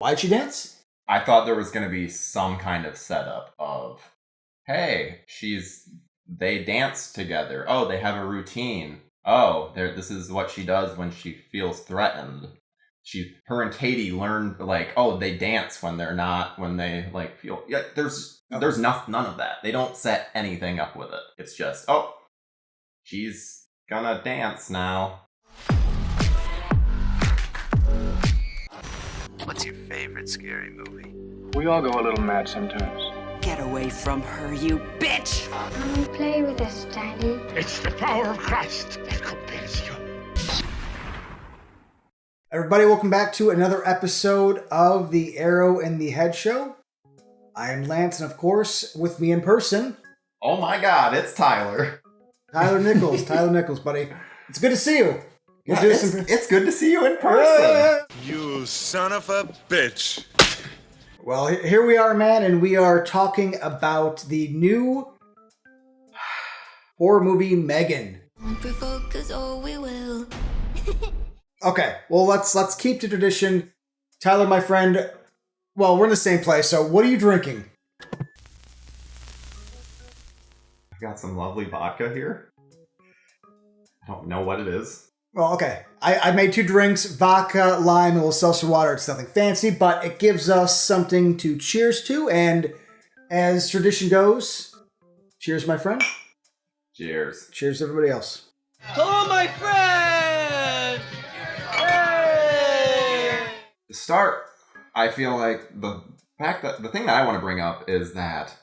Why'd she dance? I thought there was going to be some kind of setup of, hey, they dance together. Oh, they have a routine. Oh, this is what she does when she feels threatened. Her and Katie learn, they dance when they feel. Yeah, there's none of that. They don't set anything up with it. It's just, she's gonna dance now. What's your favorite scary movie? We all go a little mad sometimes. Get away from her, you bitch! Come play with us, Daddy. It's the power of Christ that compels you. Everybody, welcome back to another episode of the Arrow in the Head Show. I am Lance, and of course, with me in person... Oh my god, it's Tyler. Tyler Nichols, buddy. It's good to see you. It's good to see you in person. You son of a bitch. Well, here we are, man, and we are talking about the new horror movie, M3GAN. Okay, well, let's keep the tradition. Tyler, my friend, well, we're in the same place, so what are you drinking? I've got some lovely vodka here. I don't know what it is. Well, okay. I made 2 drinks, vodka, lime, and a little seltzer water. It's nothing fancy, but it gives us something to cheers to, and as tradition goes, cheers, my friend. Cheers. Cheers to everybody else. Hello, my friend! Hey! To start, I feel like the thing that I want to bring up is that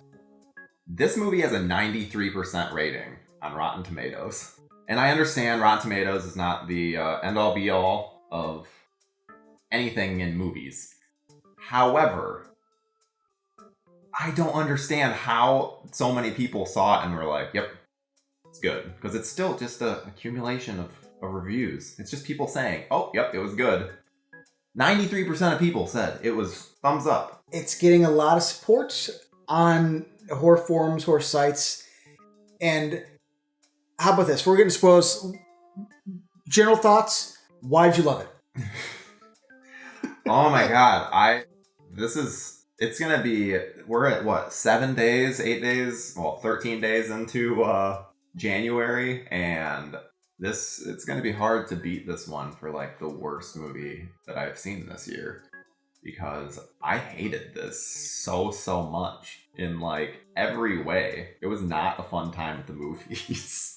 this movie has a 93% rating on Rotten Tomatoes. And I understand Rotten Tomatoes is not the end-all be-all of anything in movies. However, I don't understand how so many people saw it and were like, yep, it's good. Because it's still just an accumulation of reviews. It's just people saying, oh, yep, it was good. 93% of people said it was thumbs up. It's getting a lot of support on horror forums, horror sites, and... How about this? We're getting spoilers. General thoughts. Why'd you love it? Oh my god. It's going to be, we're at 7 days, 8 days, 13 days into January. And it's going to be hard to beat this one for the worst movie that I've seen this year. Because I hated this so much in every way. It was not a fun time at the movies.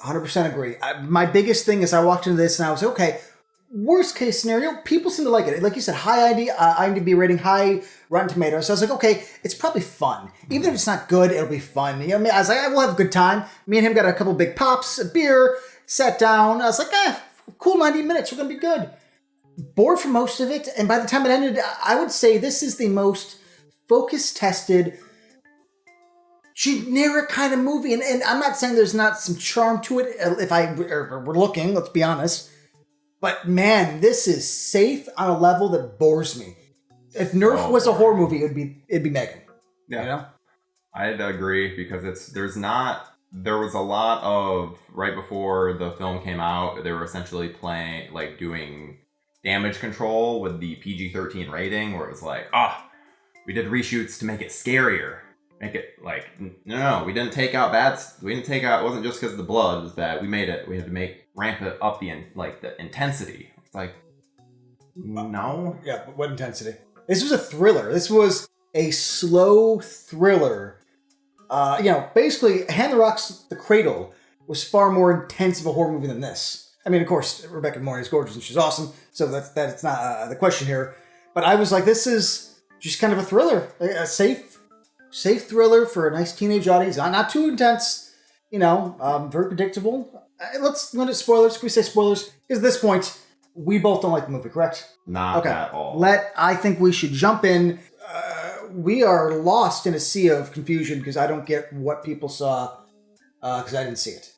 100% agree. My biggest thing is I walked into this and I was okay, worst case scenario, people seem to like it. Like you said, high IMDb rating, high Rotten Tomatoes. So I was like, okay, it's probably fun. Even if it's not good, it'll be fun. You know, I was like, we'll have a good time. Me and him got a couple big pops, a beer, sat down. I was like, cool 90 minutes. We're going to be good. Bored for most of it. And by the time it ended, I would say this is the most focus-tested, generic kind of movie, and I'm not saying there's not some charm to it if we're looking, let's be honest, but man, this is safe on a level that bores me. If Nerf was a horror movie, it'd be M3GAN. Yeah. You know? I'd agree, because there was a lot of, right before the film came out, they were essentially doing damage control with the PG-13 rating, where it was we did reshoots to make it scarier. Make it no, we didn't take out it wasn't just because the blood was bad. We had to ramp it up the intensity. It's no. Yeah, but what intensity? This was a thriller. This was a slow thriller. Basically, Hand that Rocks the Cradle was far more intense of a horror movie than this. I mean, of course, Rebecca Morney is gorgeous and she's awesome, so that's not the question here. But I was like, this is just kind of a thriller, a safe thriller for a nice teenage audience. Not too intense, very predictable. Let's go into spoilers. Can we say spoilers? Because at this point, we both don't like the movie, correct? Not at all. I think we should jump in. We are lost in a sea of confusion because I don't get what people saw because I didn't see it.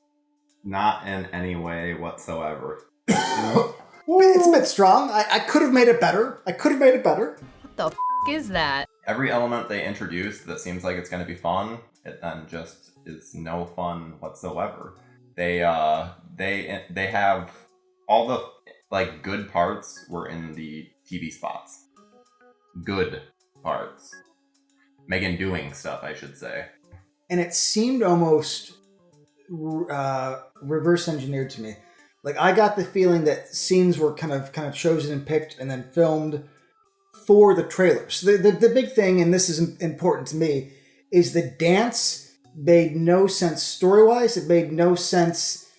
Not in any way whatsoever. It's a bit strong. I could have made it better. What the f*** is that? Every element they introduced that seems like it's going to be fun, it then just is no fun whatsoever. They have all the good parts were in the TV spots. good parts. M3GAN doing stuff, I should say. And it seemed almost reverse engineered to me. Like, I got the feeling that scenes were kind of chosen and picked and then filmed for the trailers. The big thing, and this is important to me, is the dance made no sense story-wise. It made no sense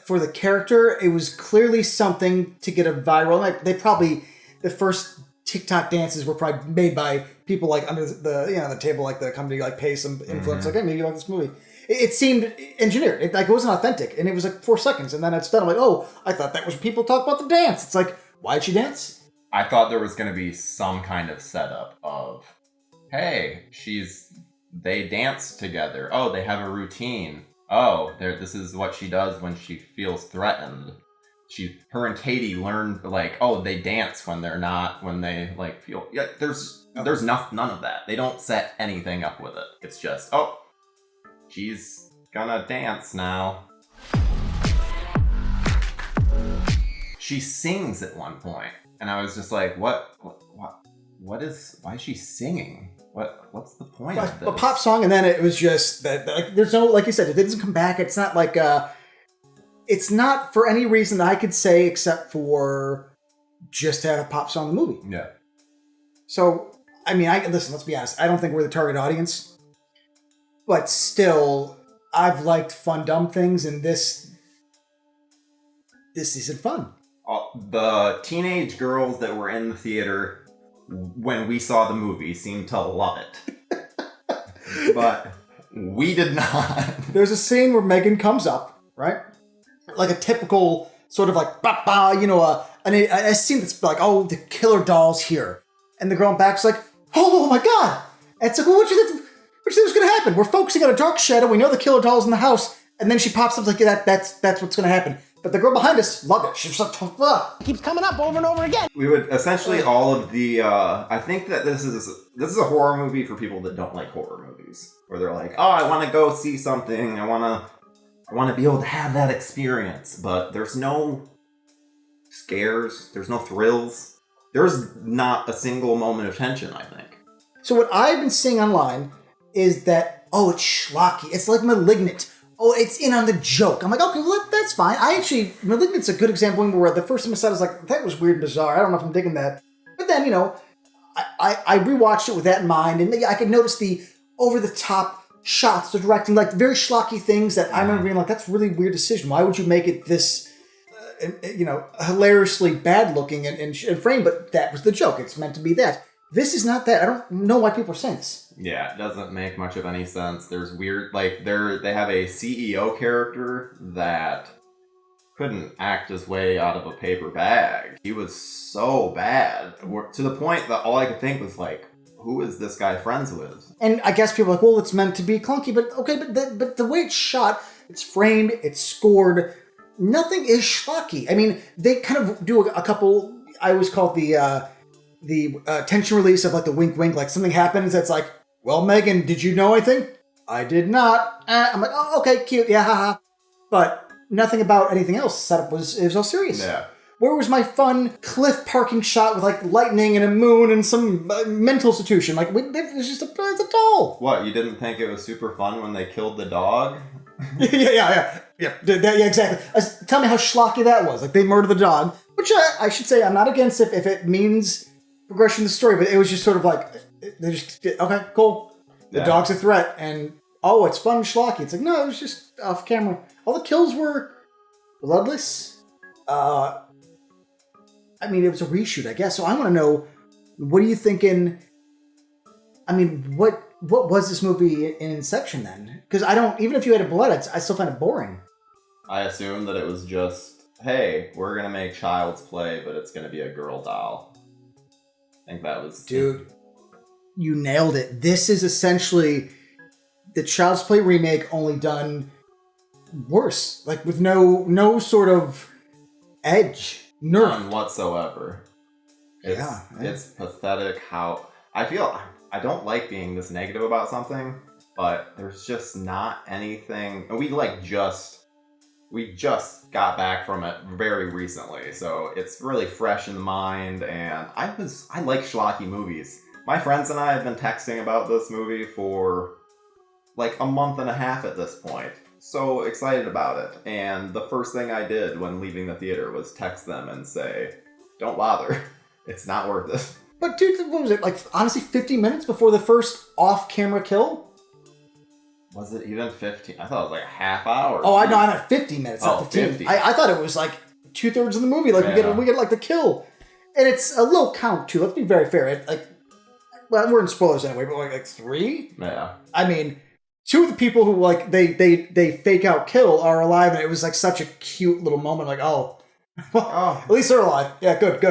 for the character. It was clearly something to get a viral. Like, the first TikTok dances were probably made by people like under the table, like the company like pay some influence, like, hey, maybe you like this movie. It seemed engineered. It wasn't authentic, and it was like 4 seconds, and then it's done. I'm like, oh, I thought that was people talk about the dance. It's like, why'd she dance? I thought there was going to be some kind of setup of, hey, they dance together. Oh, they have a routine. Oh, this is what she does when she feels threatened. Her and Katie learned, like, oh, they dance when they like feel. Yeah, there's none of that. They don't set anything up with it. It's just, oh, she's gonna dance now. She sings at one point, and I was just like, why is she singing? What's the point of this? A pop song, and then it was just that, like, there's no, like you said, it doesn't come back. It's not like it's not for any reason that I could say except for just to have a pop song in the movie. Yeah. So, I mean, listen, let's be honest. I don't think we're the target audience. But still, I've liked fun, dumb things, and this isn't fun. The teenage girls that were in the theater when we saw the movie seemed to love it. But we did not. There's a scene where M3GAN comes up, right? Like a typical sort of like, a scene that's like, oh, the killer doll's here. And the girl in back's like, oh my God. And it's like, well, what do you think was going to happen? We're focusing on a dark shadow. We know the killer doll's in the house. And then she pops up like, that's what's going to happen. But the girl behind us loved it. She was like, ugh. Keeps coming up over and over again. We would essentially all of the, I think that this is a horror movie for people that don't like horror movies. Where they're like, oh, I want to go see something. I want to be able to have that experience. But there's no scares. There's no thrills. There's not a single moment of tension, I think. So what I've been seeing online is that, oh, it's schlocky. It's like Malignant. Oh, it's in on the joke. I'm like, okay, well, that's fine. Malignant's a good example where the first time I saw it, I was like, that was weird and bizarre. I don't know if I'm digging that. But then, I rewatched it with that in mind, and I could notice the over-the-top shots, the directing, like very schlocky things that I remember being like, that's a really weird decision. Why would you make it this, hilariously bad-looking and framed? But that was the joke. It's meant to be that. This is not that. I don't know why people are saying this. Yeah, it doesn't make much of any sense. There's weird, like, they have a CEO character that couldn't act his way out of a paper bag. He was so bad, to the point that all I could think was, like, who is this guy friends with? And I guess people are like, well, it's meant to be clunky, but okay, but the way it's shot, it's framed, it's scored, nothing is schlocky. I mean, they kind of do a couple, I always call it the tension release of like the wink wink, like something happens that's like, well, M3GAN, did you know anything? I did not. I'm like, oh, okay, cute, yeah, haha. But nothing about anything else. Setup was all serious. Yeah. Where was my fun cliff parking shot with like lightning and a moon and some mental institution? Like, it was just it's a doll. What, you didn't think it was super fun when they killed the dog? Yeah, exactly. Tell me how schlocky that was. Like, they murdered the dog, which I should say I'm not against if it means progression of the story, but it was just sort of like, they just, okay, cool. The dog's a threat, and, oh, it's fun and schlocky. It's like, no, it was just off camera. All the kills were bloodless. I mean, it was a reshoot, I guess. So I want to know, what are you thinking? I mean, what was this movie in Inception then? Because even if you had blood, I still find it boring. I assume that it was just, hey, we're going to make Child's Play, but it's going to be a girl doll. I think that was... Dude, you nailed it. This is essentially the Child's Play remake, only done worse. Like, with no sort of edge. None whatsoever. It's pathetic how... I don't like being this negative about something, but there's just not anything... We, we just got back from it very recently, so it's really fresh in the mind, and I like schlocky movies. My friends and I have been texting about this movie for like a month and a half at this point. So excited about it. And the first thing I did when leaving the theater was text them and say, don't bother. It's not worth it. But dude, what was it, like, honestly, 50 minutes before the first off-camera kill? Was it even 15? I thought it was like a half hour. Oh, I know, I'm at 50 minutes, not 15. 50. I thought it was like 2/3 of the movie. Like, we get like the kill. And it's a low count, too. Let's be very fair. Well, we're in spoilers anyway, but like 3? Yeah. I mean, 2 of the people who, like, they fake out kill are alive, and it was like such a cute little moment. Like, well, at least they're alive. Yeah, good.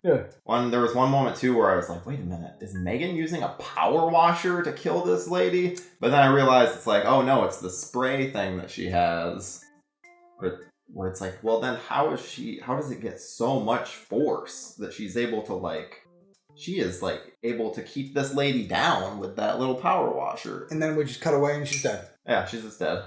Yeah. There was one moment too where I was like, wait a minute, is M3GAN using a power washer to kill this lady? But then I realized it's like, oh no, it's the spray thing that she has. Where it's like, well then how does it get so much force that she's able to she is able to keep this lady down with that little power washer. And then we just cut away and she's dead. Yeah, she's just dead.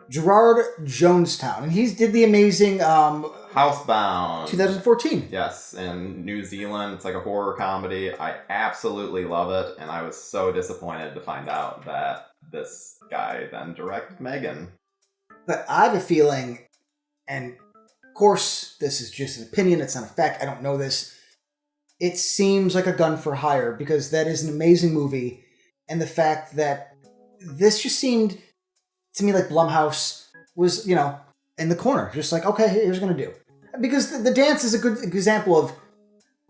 Gerard Jonestown. And he did the amazing Housebound. 2014. Yes, in New Zealand. It's like a horror comedy. I absolutely love it, and I was so disappointed to find out that this guy then directed M3GAN. But I have a feeling, and of course this is just an opinion, it's not a fact, I don't know this, it seems like a gun for hire, because that is an amazing movie, and the fact that this just seemed to me like Blumhouse was, in the corner, just like, okay, here's what we're gonna do. Because the dance is a good example of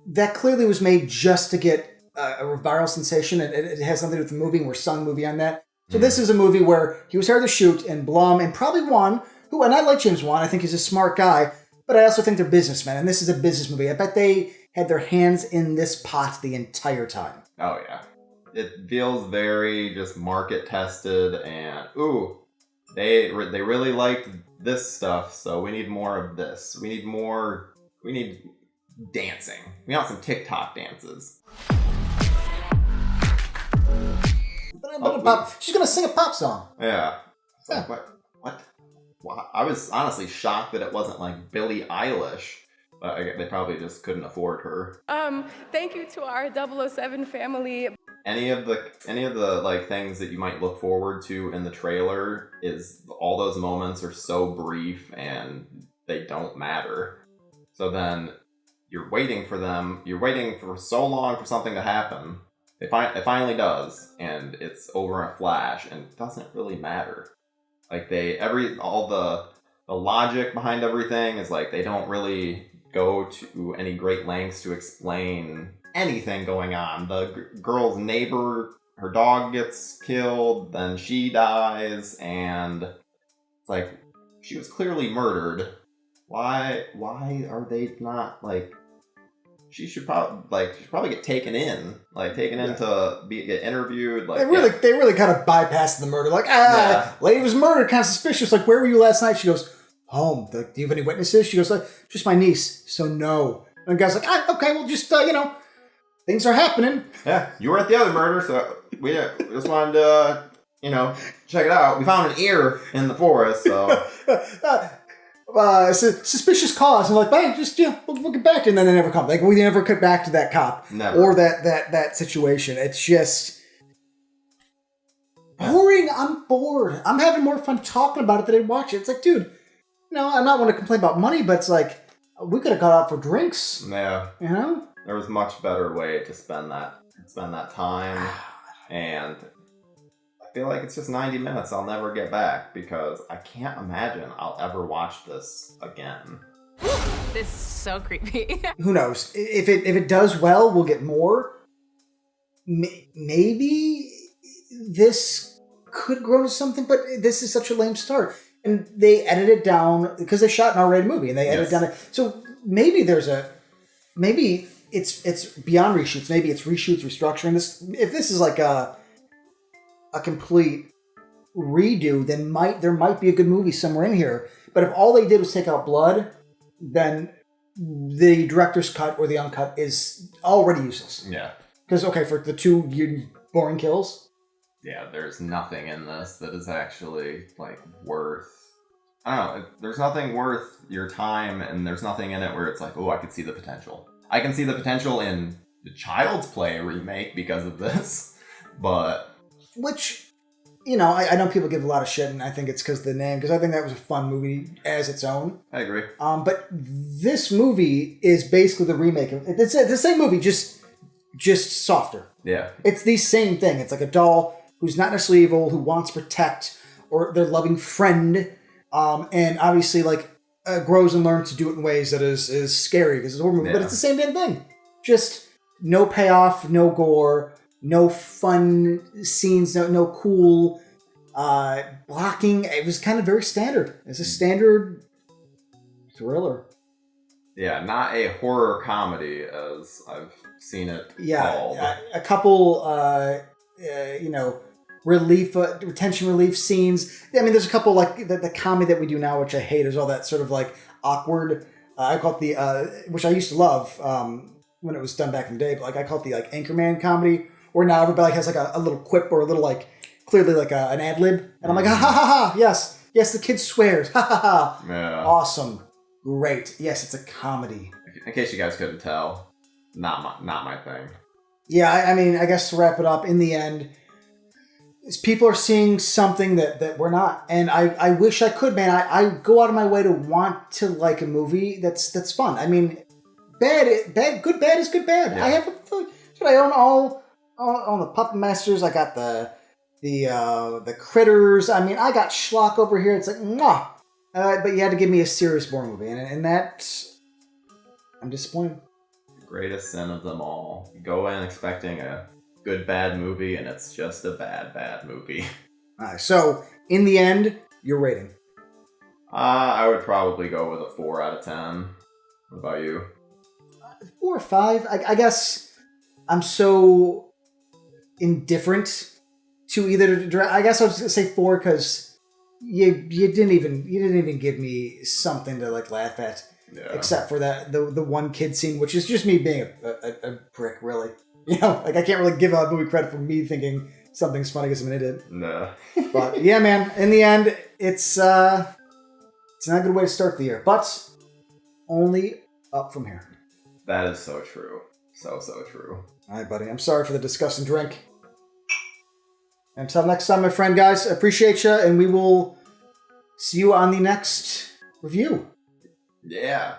that clearly was made just to get a viral sensation, and it has something to do with the movie, and we're selling the movie on that. So this is a movie where he was hired to shoot, and Blum, and probably Wan, and I like James Wan, I think he's a smart guy, but I also think they're businessmen, and this is a business movie. I bet they had their hands in this pot the entire time. Oh yeah. It feels very just market tested, and they really liked this stuff, so we need more of this. We need dancing. We want some TikTok dances. She's gonna sing a pop song. Yeah. It's like, what? I was honestly shocked that it wasn't like Billie Eilish, but they probably just couldn't afford her. Thank you to our 007 family. Any of the things that you might look forward to in the trailer is all those moments are so brief and they don't matter. So then you're waiting for them. You're waiting for so long for something to happen. It finally does, and it's over in a flash, and it doesn't really matter. Like all the logic behind everything is like they don't really go to any great lengths to explain anything going on. The girl's neighbor, her dog gets killed, then she dies, and it's like she was clearly murdered. Why are they not she should probably get taken in to get interviewed. They really kind of bypassed the murder. Lady was murdered, kind of suspicious. Like, where were you last night? She goes, home. Do you have any witnesses? She goes, just my niece. So no. And the guy's like, okay, well, just things are happening. Yeah, you were at the other murder, so we just wanted to check it out. We found an ear in the forest, so. It's a suspicious cause, and bang, just we'll get back to it, and then they never come. We never cut back to that cop or that situation. It's just boring. I'm bored. I'm having more fun talking about it than I watch it. It's like, dude, I'm not want to complain about money, but it's like we could have got out for drinks. Yeah, there was much better way to spend that time, and I feel like it's just 90 minutes I'll never get back because I can't imagine I'll ever watch this again. This is so creepy. Who knows? If it does well, we'll get more. Maybe this could grow to something, but this is such a lame start. And they edited it down because they shot an R-rated movie and they edited down. So maybe maybe it's beyond reshoots. Maybe it's reshoots, restructuring. If this is like a complete redo, then there might be a good movie somewhere in here. But if all they did was take out blood, then the director's cut or the uncut is already useless. Yeah. Because, for the 2 boring kills. Yeah, there's nothing in this that is actually, worth I don't know. There's nothing worth your time, and there's nothing in it where it's like, oh, I could see the potential. I can see the potential in the Child's Play remake because of this, but... Which, you know, I know people give a lot of shit, and I think it's because of the name, because I think that was a fun movie as its own. I agree. But this movie is basically the remake of... It's the same movie, just softer. Yeah. It's the same thing. It's like a doll who's not necessarily evil, who wants to protect or their loving friend, and obviously like grows and learns to do it in ways that is scary because it's a horror movie. Yeah. But it's the same damn thing. Just no payoff, no gore, no fun scenes, no cool blocking. It was kind of very standard. It's a standard thriller. Yeah, not a horror comedy as I've seen it called. A couple, retention relief scenes. I mean, there's a couple like the comedy that we do now, which I hate. Is all that sort of like awkward. I call it the, which I used to love when it was done back in the day, but like I call it the like Anchorman comedy, where now everybody has like a little quip or a little like clearly like an ad lib, and I'm like, ha ha ha ha, yes, the kid swears, ha ha ha, Yeah. awesome, great, yes, it's a comedy. In case you guys couldn't tell, not my thing. Yeah, I mean, I guess to wrap it up, in the end, is people are seeing something that we're not. And I wish I could, man. I go out of my way to want to like a movie that's fun. I mean, good bad is good bad. Yeah. I own all the Puppet Masters. I got the Critters. I mean, I got schlock over here. It's like, mwah. But you had to give me a serious horror movie. And that, I'm disappointed. Greatest sin of them all. You go in expecting a good bad movie, and it's just a bad movie. All right, so in the end, your rating? I would probably go with a 4 out of 10. What about you? 4 or 5. I guess I'm so indifferent to either. I guess I was gonna say 4 because you didn't even give me something to like laugh at. Yeah. Except for the one kid scene, which is just me being a prick, really. You know, like I can't really give a movie credit for me thinking something's funny because I'm an idiot. No. But yeah, man, in the end, it's not a good way to start the year, but only up from here. That is so true. So true. All right, buddy. I'm sorry for the disgusting drink. Until next time, my friend, guys, I appreciate you, and we will see you on the next review. Yeah.